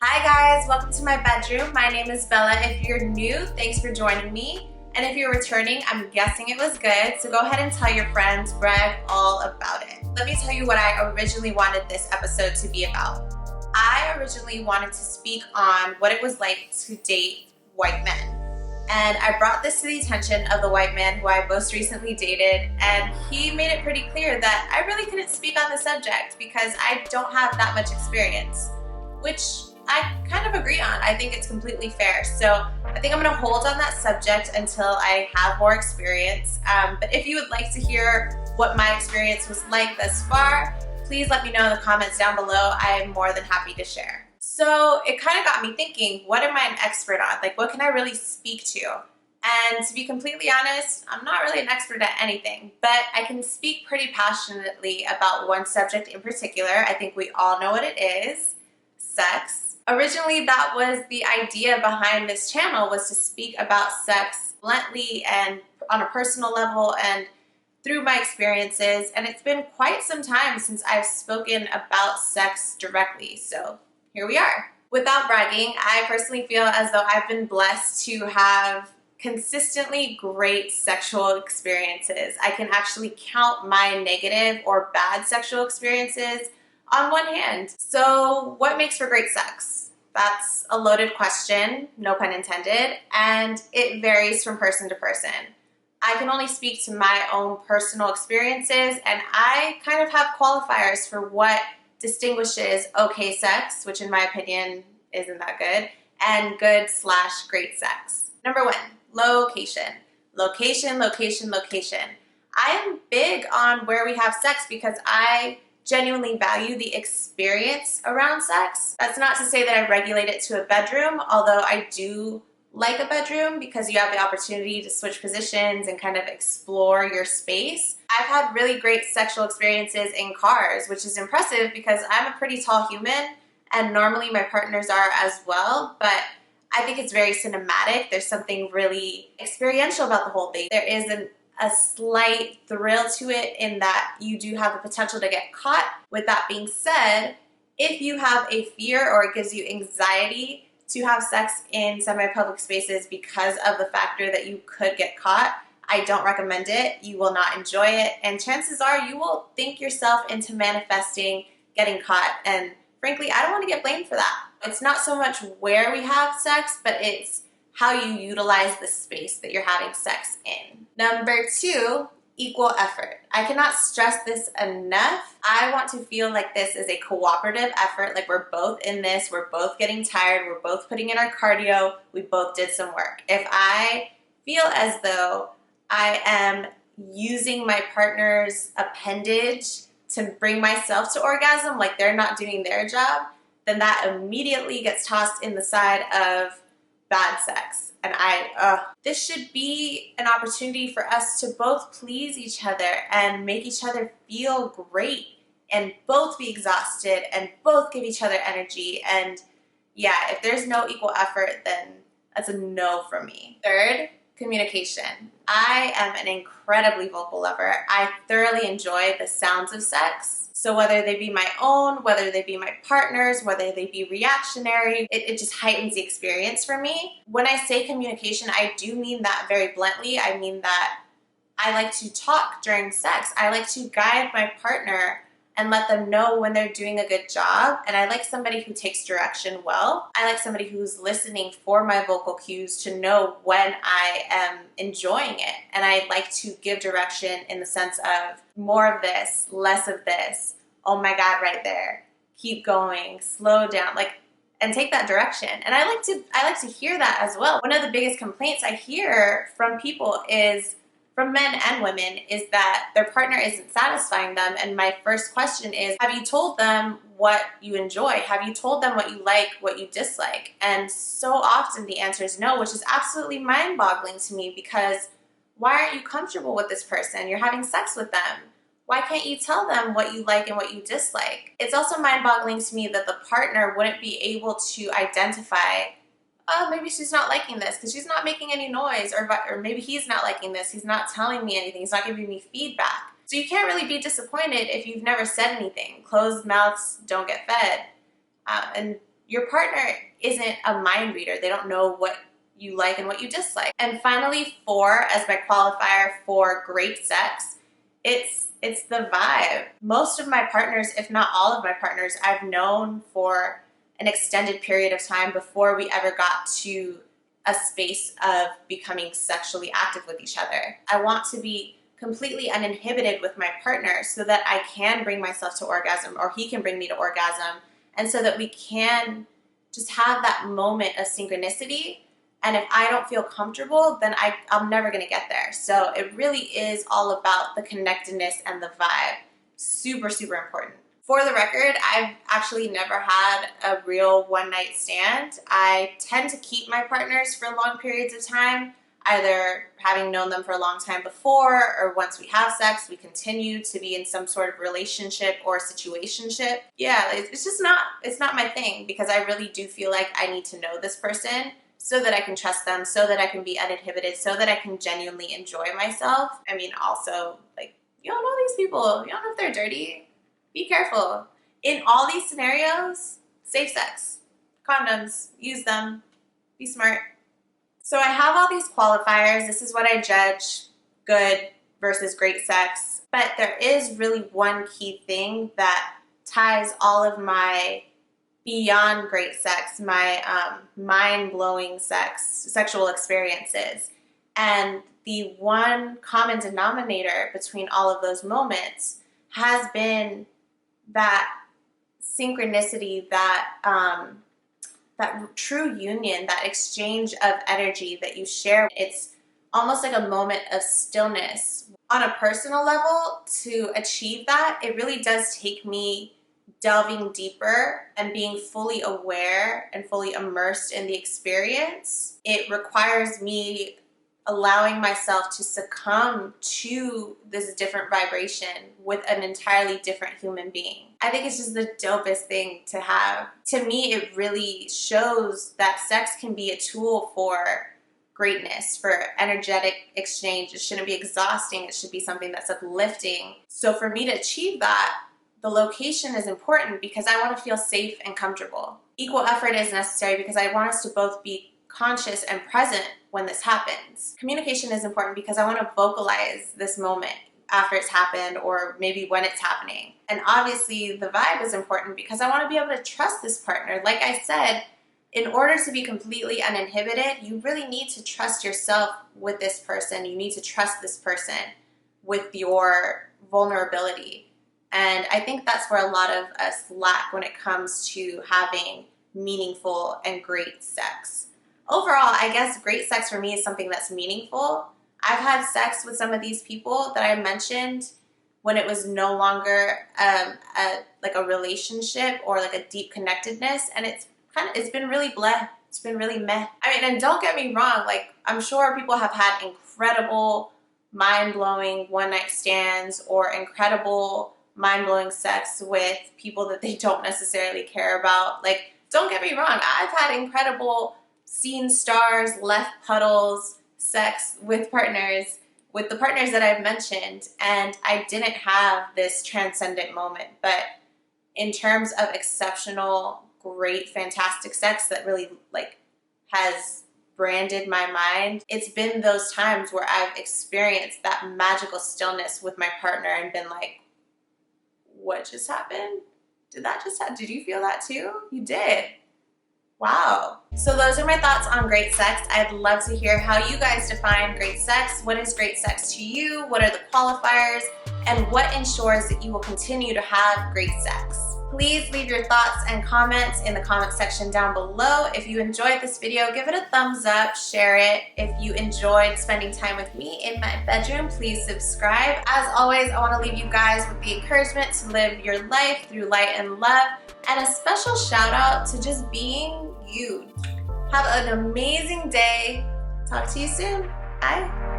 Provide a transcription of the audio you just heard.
Hi guys, welcome to my bedroom. My name is Bella. If you're new, thanks for joining me. And if you're returning, I'm guessing it was good. So go ahead and tell your friends, brag all about it. Let me tell you what I originally wanted this episode to be about. I originally wanted to speak on what it was like to date white men. And I brought this to the attention of the white man who I most recently dated, and he made it pretty clear that I really couldn't speak on the subject because I don't have that much experience, which I kind of agree on. I think it's completely fair. So I think I'm gonna hold on that subject until I have more experience. But if you would like to hear what my experience was like thus far, please let me know in the comments down below. I am more than happy to share. So it kind of got me thinking, what am I an expert on? Like, what can I really speak to? And to be completely honest, I'm not really an expert at anything, but I can speak pretty passionately about one subject in particular. I think we all know what it is: sex. Originally, that was the idea behind this channel, was to speak about sex bluntly and on a personal level and through my experiences. And it's been quite some time since I've spoken about sex directly. So here we are. Without bragging, I personally feel as though I've been blessed to have consistently great sexual experiences. I can actually count my negative or bad sexual experiences on one hand. So what makes for great sex? That's a loaded question, no pun intended, and it varies from person to person. I can only speak to my own personal experiences, and I kind of have qualifiers for what distinguishes okay sex, which in my opinion isn't that good, and good/great sex. Number one, location. Location, location, location. I am big on where we have sex because I genuinely value the experience around sex. That's not to say that I regulate it to a bedroom, although I do like a bedroom because you have the opportunity to switch positions and kind of explore your space. I've had really great sexual experiences in cars, which is impressive because I'm a pretty tall human and normally my partners are as well, but I think it's very cinematic. There's something really experiential about the whole thing. There is a slight thrill to it in that you do have the potential to get caught. With that being said, if you have a fear or it gives you anxiety to have sex in semi-public spaces because of the factor that you could get caught, I don't recommend it. You will not enjoy it, and chances are you will think yourself into manifesting getting caught, and frankly, I don't want to get blamed for that. It's not so much where we have sex, but it's how you utilize the space that you're having sex in. Number two, equal effort. I cannot stress this enough. I want to feel like this is a cooperative effort, like we're both in this, we're both getting tired, we're both putting in our cardio, we both did some work. If I feel as though I am using my partner's appendage to bring myself to orgasm, like they're not doing their job, then that immediately gets tossed in the side of bad sex. And this should be an opportunity for us to both please each other and make each other feel great and both be exhausted and both give each other energy. And yeah, if there's no equal effort, then that's a no from me. Third, communication. I am an incredibly vocal lover. I thoroughly enjoy the sounds of sex. So whether they be my own, whether they be my partner's, whether they be reactionary, it just heightens the experience for me. When I say communication, I do mean that very bluntly. I mean that I like to talk during sex. I like to guide my partner and let them know when they're doing a good job. And I like somebody who takes direction well. I like somebody who's listening for my vocal cues to know when I am enjoying it. And I like to give direction in the sense of more of this, less of this. Oh my God, right there. Keep going, slow down, and take that direction. And I like to hear that as well. One of the biggest complaints I hear from people is, from men and women, is that their partner isn't satisfying them. And my first question is, have you told them what you enjoy? Have you told them what you like, what you dislike? And so often the answer is no, which is absolutely mind-boggling to me because why aren't you comfortable with this person? You're having sex with them. Why can't you tell them what you like and what you dislike? It's also mind-boggling to me that the partner wouldn't be able to identify, oh, maybe she's not liking this because she's not making any noise, or maybe he's not liking this, he's not telling me anything, he's not giving me feedback. So you can't really be disappointed if you've never said anything. Closed mouths don't get fed. And your partner isn't a mind reader. They don't know what you like and what you dislike. And finally, 4, as my qualifier for great sex, it's the vibe. Most of my partners, if not all of my partners, I've known for an extended period of time before we ever got to a space of becoming sexually active with each other. I want to be completely uninhibited with my partner so that I can bring myself to orgasm, or he can bring me to orgasm, and so that we can just have that moment of synchronicity. And if I don't feel comfortable, then I'm never gonna get there. So it really is all about the connectedness and the vibe. Super, super important. For the record, I've actually never had a real one-night stand. I tend to keep my partners for long periods of time, either having known them for a long time before, or once we have sex, we continue to be in some sort of relationship or situationship. Yeah, it's not my thing, because I really do feel like I need to know this person so that I can trust them, so that I can be uninhibited, so that I can genuinely enjoy myself. I mean, also, like, you don't know these people. You don't know if they're dirty. Be careful. In all these scenarios, safe sex. Condoms, use them. Be smart. So I have all these qualifiers. This is what I judge good versus great sex. But there is really one key thing that ties all of my beyond great sex, my mind-blowing sexual experiences. And the one common denominator between all of those moments has been that synchronicity, that true union, that exchange of energy that you share. It's almost like a moment of stillness. On a personal level, to achieve that, it really does take me delving deeper and being fully aware and fully immersed in the experience. It requires me allowing myself to succumb to this different vibration with an entirely different human being. I think it's just the dopest thing to have. To me, it really shows that sex can be a tool for greatness, for energetic exchange. It shouldn't be exhausting. It should be something that's uplifting. So for me to achieve that, the location is important because I want to feel safe and comfortable. Equal effort is necessary because I want us to both be conscious and present when this happens. Communication is important because I want to vocalize this moment after it's happened, or maybe when it's happening. And obviously the vibe is important because I want to be able to trust this partner. Like I said, in order to be completely uninhibited, you really need to trust yourself with this person. You need to trust this person with your vulnerability. And I think that's where a lot of us lack when it comes to having meaningful and great sex. Overall, I guess great sex for me is something that's meaningful. I've had sex with some of these people that I mentioned when it was no longer like a relationship or like a deep connectedness, and it's been really bleh. It's been really meh. I mean, and don't get me wrong, like, I'm sure people have had incredible, mind-blowing one-night stands or incredible mind-blowing sex with people that they don't necessarily care about. Like, don't get me wrong, I've had incredible seen stars, left puddles sex with partners, with the partners that I've mentioned, and I didn't have this transcendent moment. But in terms of exceptional, great, fantastic sex that really like has branded my mind, it's been those times where I've experienced that magical stillness with my partner and been like, what just happened? Did that just happen? Did you feel that too? You did. Wow. So those are my thoughts on great sex. I'd love to hear how you guys define great sex. What is great sex to you? What are the qualifiers? And what ensures that you will continue to have great sex? Please leave your thoughts and comments in the comment section down below. If you enjoyed this video, give it a thumbs up, share it. If you enjoyed spending time with me in my bedroom, please subscribe. As always, I want to leave you guys with the encouragement to live your life through light and love, and a special shout out to just being you. Have an amazing day. Talk to you soon. Bye.